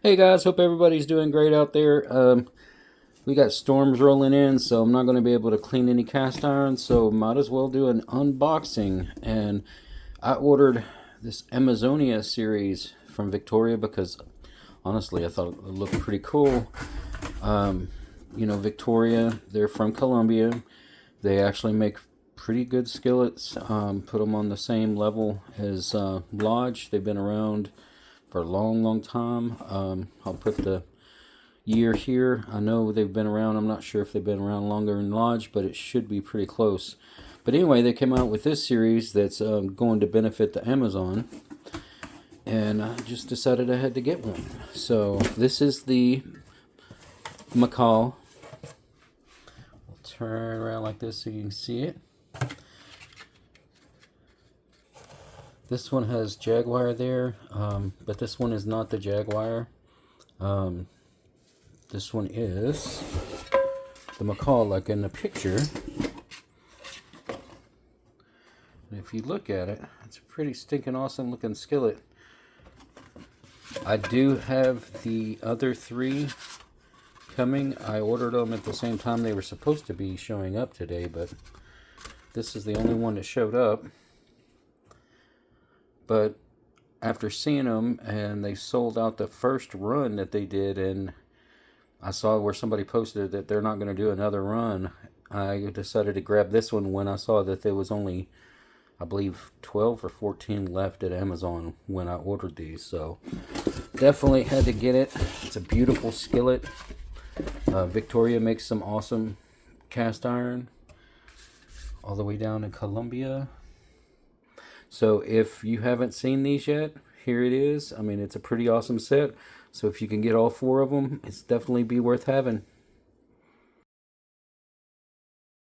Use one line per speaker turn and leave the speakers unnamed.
Hey guys, hope everybody's doing great out there. We got storms rolling in, so I'm not going to be able to clean any cast iron, so might as well do an unboxing. And I ordered this Amazonia series from Victoria because honestly I thought it looked pretty cool. Victoria, they're from Colombia. They actually make pretty good skillets. Put them on the same level as Lodge. They've been around for a long, long time. I'll put the year here. I know they've been around. I'm not sure if they've been around longer in Lodge, but it should be pretty close. But anyway, they came out with this series that's going to benefit the Amazon, and I just decided I had to get one. So this is the Macaw. I'll turn around like this so you can see it. This one has Jaguar there, but this one is not the Jaguar. This one is the Macaw, like in the picture. And if you look at it, it's a pretty stinking awesome looking skillet. I do have the other three coming. I ordered them at the same time they were supposed to be showing up today, but this is the only one that showed up. But after seeing them, and they sold out the first run that they did, and I saw where somebody posted that they're not going to do another run, I decided to grab this one when I saw that there was only, I believe, 12 or 14 left at Amazon when I ordered these. So definitely had to get it. It's a beautiful skillet. Victoria makes some awesome cast iron all the way down in Colombia. So if you haven't seen these yet, here it is. I mean, it's a pretty awesome set. So if you can get all four of them, it's definitely be worth having.